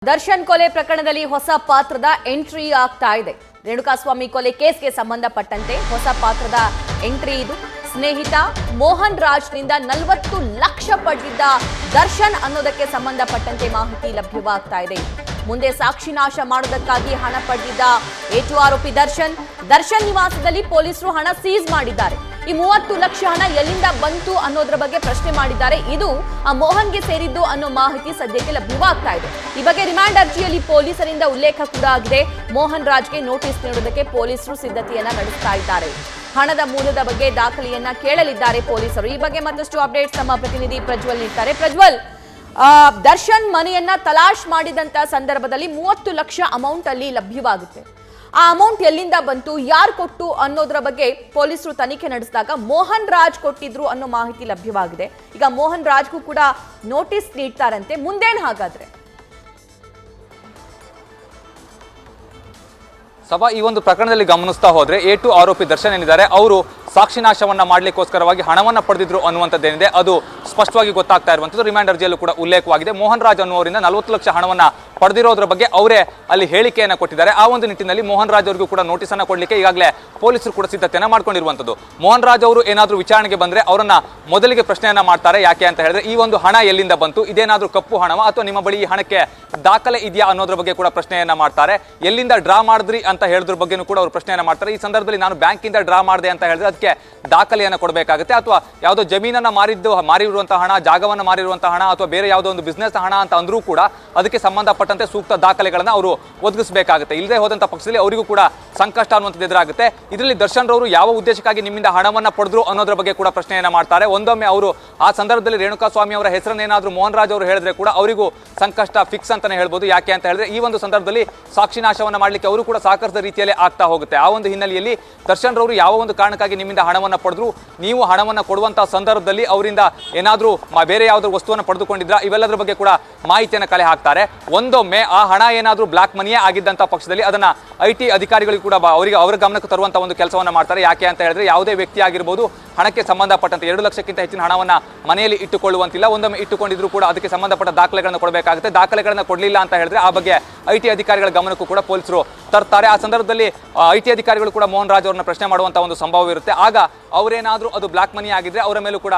ದರ್ಶನ್ ಕೊಲೆ ಪ್ರಕರಣದಲ್ಲಿ ಹೊಸ ಪಾತ್ರದ ಎಂಟ್ರಿ ಆಗ್ತಾ ಇದೆ. ರೇಣುಕಾಸ್ವಾಮಿ ಕೊಲೆ ಕೇಸ್ಗೆ ಸಂಬಂಧಪಟ್ಟಂತೆ ಹೊಸ ಪಾತ್ರದ ಎಂಟ್ರಿ ಇದು. ಸ್ನೇಹಿತ ಮೋಹನ್ ರಾಜ್ನಿಂದ 40 ಲಕ್ಷ ಪಡೆದಿದ್ದ ದರ್ಶನ್ ಅನ್ನೋದಕ್ಕೆ ಸಂಬಂಧಪಟ್ಟಂತೆ ಮಾಹಿತಿ ಲಭ್ಯವಾಗ್ತಾ ಇದೆ. ಮುಂದೆ ಸಾಕ್ಷಿ ನಾಶ ಮಾಡೋದಕ್ಕಾಗಿ ಹಣ ಪಡೆದಿದ್ದ ಏಟು ಆರೋಪಿ ದರ್ಶನ್ ನಿವಾಸದಲ್ಲಿ ಪೊಲೀಸರು ಹಣ ಸೀಸ್ ಮಾಡಿದ್ದಾರೆ. ಈ 30 ಲಕ್ಷ ಹಣ ಎಲ್ಲಿಂದ ಬಂತು ಅನ್ನೋದ್ರ ಬಗ್ಗೆ ಪ್ರಶ್ನೆ ಮಾಡಿದ್ದಾರೆ. ಇದು ಆ ಮೋಹನ್ಗೆ ಸೇರಿದ್ದು ಅನ್ನೋ ಮಾಹಿತಿ ಸದ್ಯಕ್ಕೆ ಲಭ್ಯವಾಗ್ತಾ ಇದೆ. ಈ ಬಗ್ಗೆ ರಿಮಾಂಡ್ ಅರ್ಜಿಯಲ್ಲಿ ಪೊಲೀಸರಿಂದ ಉಲ್ಲೇಖ ಕೂಡ ಆಗಿದೆ. ಮೋಹನ್ ರಾಜ್ಗೆ ನೋಟಿಸ್ ನೀಡೋದಕ್ಕೆ ಪೊಲೀಸರು ಸಿದ್ಧತೆಯನ್ನ ನಡೆಸ್ತಾ ಇದ್ದಾರೆ. ಹಣದ ಮೂಲದ ಬಗ್ಗೆ ದಾಖಲೆಯನ್ನ ಕೇಳಲಿದ್ದಾರೆ ಪೊಲೀಸರು. ಈ ಬಗ್ಗೆ ಮತ್ತಷ್ಟು ಅಪ್ಡೇಟ್ಸ್ ನಮ್ಮ ಪ್ರತಿನಿಧಿ ಪ್ರಜ್ವಲ್ ನೀಡ್ತಾರೆ. ಪ್ರಜ್ವಲ್, ದರ್ಶನ್ ಮನೆಯನ್ನ ತಲಾಶ್ ಮಾಡಿದಂತ ಸಂದರ್ಭದಲ್ಲಿ 30 ಲಕ್ಷ ಅಮೌಂಟ್ ಅಲ್ಲಿ ಲಭ್ಯವಾಗುತ್ತೆ. ಆ ಅಮೌಂಟ್ ಎಲ್ಲಿಂದ ಬಂತು, ಯಾರು ಕೊಟ್ಟು ಅನ್ನೋದ್ರ ಬಗ್ಗೆ ಪೊಲೀಸರು ತನಿಖೆ ನಡೆಸಿದಾಗ ಮೋಹನ್ ರಾಜ್ ಕೊಟ್ಟಿದ್ರು ಅನ್ನೋ ಮಾಹಿತಿ ಲಭ್ಯವಾಗಿದೆ. ಈಗ ಮೋಹನ್ ರಾಜ್ಗೂ ಕೂಡ ನೋಟಿಸ್ ನೀಡ್ತಾರಂತೆ. ಮುಂದೇನು ಹಾಗಾದ್ರೆ? ಸಭಾ ಈ ಒಂದು ಪ್ರಕರಣದಲ್ಲಿ ಗಮನಿಸ್ತಾ ಹೋದ್ರೆ ಏಟು ಆರೋಪಿ ದರ್ಶನ್ ಏನಿದ್ದಾರೆ ಅವರು ಸಾಕ್ಷಿ ನಾಶವನ್ನ ಮಾಡ್ಲಿಕ್ಕೋಸ್ಕರವಾಗಿ ಹಣವನ್ನ ಪಡೆದಿದ್ರು ಅನ್ನುವಂಥದ್ದೇನಿದೆ ಅದು ಸ್ಪಷ್ಟವಾಗಿ ಗೊತ್ತಾಗ್ತಾ ಇರುವಂಥದ್ದು. ರಿಮಾಂಡ್ ಅರ್ಜಿಯಲ್ಲೂ ಕೂಡ ಉಲ್ಲೇಖವಾಗಿದೆ. ಮೋಹನ್ ರಾಜ್ ಅನ್ನುವರಿಂದ 40 ಲಕ್ಷ ಹಣವನ್ನ ಪಡೆದಿರೋದ್ರ ಬಗ್ಗೆ ಅವರೇ ಅಲ್ಲಿ ಹೇಳಿಕೆಯನ್ನ ಕೊಟ್ಟಿದ್ದಾರೆ. ಆ ಒಂದು ನಿಟ್ಟಿನಲ್ಲಿ ಮೋಹನ್ ರಾಜ್ ಅವರಿಗೂ ಕೂಡ ನೋಟಿಸ್ ಅನ್ನ ಕೊಡ್ಲಿಕ್ಕೆ ಈಗಾಗಲೇ ಪೊಲೀಸರು ಕೂಡ ಸಿದ್ಧತೆಯನ್ನ ಮಾಡ್ಕೊಂಡಿರುವಂಥದ್ದು. ಮೋಹನ್ ರಾಜ್ ಅವರು ಏನಾದ್ರೂ ವಿಚಾರಣೆಗೆ ಬಂದ್ರೆ ಅವರನ್ನ ಮೊದಲಿಗೆ ಪ್ರಶ್ನೆಯನ್ನ ಮಾಡ್ತಾರೆ. ಯಾಕೆ ಅಂತ ಹೇಳಿದ್ರೆ ಈ ಒಂದು ಹಣ ಎಲ್ಲಿಂದ ಬಂತು, ಇದೇನಾದ್ರೂ ಕಪ್ಪು ಹಣವಾ ಅಥವಾ ನಿಮ್ಮ ಬಳಿ ಈ ಹಣಕ್ಕೆ ದಾಖಲೆ ಇದೆಯಾ ಅನ್ನೋದ್ರ ಬಗ್ಗೆ ಕೂಡ ಪ್ರಶ್ನೆಯನ್ನ ಮಾಡ್ತಾರೆ. ಎಲ್ಲಿಂದ ಡ್ರಾ ಮಾಡಿದ್ರಿ ಅಂತ ಹೇಳಿದ್ರ ಬಗ್ಗೆನೂ ಕೂಡ ಅವರು ಪ್ರಶ್ನೆಯನ್ನ ಮಾಡ್ತಾರೆ. ಈ ಸಂದರ್ಭದಲ್ಲಿ ನಾನು ಬ್ಯಾಂಕಿಂದ ಡ್ರಾ ಮಾಡಿದೆ ಅಂತ ಹೇಳಿದ್ರೆ ಅದಕ್ಕೆ ದಾಖಲೆಯನ್ನ ಕೊಡಬೇಕಾಗುತ್ತೆ. ಅಥವಾ ಯಾವುದೋ ಜಮೀನನ್ನ ಮಾರಿರುವಂತಹ ಹಣ, ಜಾಗವನ್ನು ಮಾರಿರುವಂತಹ ಹಣ ಅಥವಾ ಬೇರೆ ಯಾವುದೋ ಒಂದು ಬಿಸ್ನೆಸ್ ಹಣ ಅಂತ ಅಂದ್ರೂ ಕೂಡ ಅದಕ್ಕೆ ಸಂಬಂಧಪಟ್ಟಂತೆ ಸೂಕ್ತ ದಾಖಲೆಗಳನ್ನ ಅವರು ಒದಗಿಸಬೇಕಾಗುತ್ತೆ. ಇಲ್ಲದೆ ಹೋದಂತ ಪಕ್ಷದಲ್ಲಿ ಅವರಿಗೂ ಕೂಡ ಸಂಕಷ್ಟ ಅನ್ನುವಂಥದ್ದು ಎದುರಾಗುತ್ತೆ. ಇದರಲ್ಲಿ ದರ್ಶನ್ ರವರು ಯಾವ ಉದ್ದೇಶಕ್ಕಾಗಿ ನಿಮ್ಮಿಂದ ಹಣವನ್ನ ಪಡೆದ್ರು ಅನ್ನೋದ್ರ ಬಗ್ಗೆ ಕೂಡ ಪ್ರಶ್ನೆಯನ್ನ ಮಾಡ್ತಾರೆ. ಒಂದೊಮ್ಮೆ ಅವರು ಆ ಸಂದರ್ಭದಲ್ಲಿ ರೇಣುಕಾಸ್ವಾಮಿ ಅವರ ಹೆಸರನ್ನೇನಾದ್ರೂ ಮೋಹನ್ ರಾಜ್ ಅವರು ಹೇಳಿದ್ರೆ ಕೂಡ ಅವರಿಗೂ ಸಂಕಷ್ಟ ಫಿಕ್ಸ್ ಅಂತಾನೆ ಹೇಳ್ಬೋದು. ಯಾಕೆ ಅಂತ ಹೇಳಿದ್ರೆ ಈ ಒಂದು ಸಂದರ್ಭದಲ್ಲಿ ಸಾಕ್ಷಿ ನಾಶವನ್ನ ಮಾಡ್ಲಿಕ್ಕೆ ಅವರು ಕೂಡ ಸಹಕರಿಸಿದ ರೀತಿಯಲ್ಲಿ ಆಗ್ತಾ ಹೋಗುತ್ತೆ. ಆ ಒಂದು ಹಿನ್ನೆಲೆಯಲ್ಲಿ ದರ್ಶನ್ ರವರು ಯಾವ ಒಂದು ಕಾರಣಕ್ಕಾಗಿ ನಿಮ್ಮಿಂದ ಹಣವನ್ನ ಪಡೆದ್ರು, ನೀವು ಹಣವನ್ನ ಕೊಡುವಂತಹ ಸಂದರ್ಭದಲ್ಲಿ ಅವರಿಂದ ಏನಾದ್ರೂ ಬೇರೆ ಯಾವ್ದಾದ್ರು ವಸ್ತುವನ್ನು ಪಡೆದುಕೊಂಡಿದ್ರ, ಇವೆಲ್ಲದರ ಬಗ್ಗೆ ಕೂಡ ಮಾಹಿತಿಯನ್ನು ಕಲೆ ಹಾಕ್ತಾರೆ. ಒಂದೊಮ್ಮೆ ಆ ಹಣ ಏನಾದ್ರೂ ಬ್ಲಾಕ್ ಮನಿಯೇ ಆಗಿದ್ದಂತ ಪಕ್ಷದಲ್ಲಿ ಅದನ್ನ IT ಅಧಿಕಾರಿಗಳು ಕೂಡ ಅವರ ಗಮನಕ್ಕೆ ತರುವಂತ ಒಂದು ಕೆಲಸವನ್ನ ಮಾಡ್ತಾರೆ. ಯಾಕೆ ಅಂತ ಹೇಳಿದ್ರೆ ಯಾವುದೇ ವ್ಯಕ್ತಿ ಆಗಿರ್ಬೋದು ಹಣಕ್ಕೆ ಸಂಬಂಧಪಟ್ಟಂತೆ 2 ಲಕ್ಷಕ್ಕಿಂತ ಹೆಚ್ಚಿನ ಹಣವನ್ನ ಮನೆಯಲ್ಲಿ ಇಟ್ಟುಕೊಳ್ಳುವಂತಿಲ್ಲ. ಒಂದೊಮ್ಮೆ ಇಟ್ಟುಕೊಂಡಿದ್ರು ಕೂಡ ಅದಕ್ಕೆ ಸಂಬಂಧಪಟ್ಟ ದಾಖಲೆಗಳನ್ನು ಕೊಡಬೇಕಾಗುತ್ತೆ. ದಾಖಲೆಗಳನ್ನ ಕೊಡಲಿಲ್ಲ ಅಂತ ಹೇಳಿದ್ರೆ ಆ ಬಗ್ಗೆ IT ಅಧಿಕಾರಿಗಳ ಗಮನಕ್ಕೂ ಕೂಡ ಪೊಲೀಸರು ತರ್ತಾರೆ. ಆ ಸಂದರ್ಭದಲ್ಲಿ IT ಅಧಿಕಾರಿಗಳು ಕೂಡ ಮೋಹನ್ ರಾಜ್ ಅವರನ್ನ ಪ್ರಶ್ನೆ ಮಾಡುವಂತ ಒಂದು ಸಂಭವ ಇರುತ್ತೆ. ಆಗ ಅವರೇನಾದ್ರೂ ಅದು ಬ್ಲಾಕ್ ಮನಿ ಆಗಿದ್ರೆ ಅವರ ಮೇಲೂ ಕೂಡ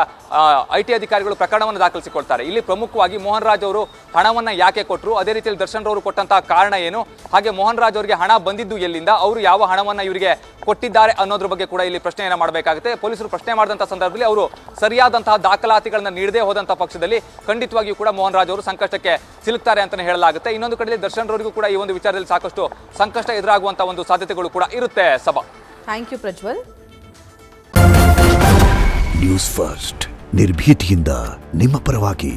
IT ಅಧಿಕಾರಿಗಳು ಪ್ರಕರಣವನ್ನು ದಾಖಲಿಸಿಕೊಳ್ತಾರೆ. ಇಲ್ಲಿ ಪ್ರಮುಖವಾಗಿ ಮೋಹನ್ ರಾಜ್ ಅವರು ಹಣವನ್ನ ಯಾಕೆ ಕೊಟ್ಟರು, ಅದೇ ರೀತಿಯಲ್ಲಿ ದರ್ಶನ್ ರವರು ಕೊಟ್ಟಂತಹ ಕಾರಣ ಏನು, ಹಾಗೆ ಮೋಹನ್ ರಾಜ್ ಅವರಿಗೆ ಹಣ ಬಂದಿದ್ದು ಎಲ್ಲಿಂದ, ಅವರು ಯಾವ ಹಣವನ್ನ ಇವರಿಗೆ ಕೊಟ್ಟಿದ್ದಾರೆ ಅನ್ನೋದ್ರ ಬಗ್ಗೆ ಕೂಡ ಇಲ್ಲಿ ಪ್ರಶ್ನೆಯನ್ನ ಮಾಡಬೇಕಾಗುತ್ತೆ. ಪೊಲೀಸರು ಪ್ರಶ್ನೆ ಮಾಡಿದಂತಹ ಸಂದರ್ಭದಲ್ಲಿ ಅವರು ಸರಿಯಾದಂತಹ ದಾಖಲಾತಿಗಳನ್ನ ನೀಡದೇ ಹೋದಂತಹ ಪಕ್ಷದಲ್ಲಿ ಖಂಡಿತವಾಗಿಯೂ ಕೂಡ ಮೋಹನ್ ರಾಜ್ ಅವರು ಸಂಕಷ್ಟಕ್ಕೆ ಸಿಲುಕ್ತಾರೆ ಅಂತಾನೆ ಹೇಳಲಾಗುತ್ತೆ. ಇನ್ನೊಂದು ಕಡೆಯಲ್ಲಿ ದರ್ಶನ್ ರವರಿಗೂ ಕೂಡ ಈ ಒಂದು ವಿಚಾರದಲ್ಲಿ ಸಾಕಷ್ಟು ಸಂಕಷ್ಟ ಎದುರಾಗುವಂತಹ ಒಂದು ಸಾಧ್ಯತೆಗಳು ಕೂಡ ಇರುತ್ತೆ. ಸಭಾ, thank you Prajwal. News first ನಿರ್ಭೀತಿಯಿಂದ ನಿಮ್ಮ ಪರವಾಗಿ.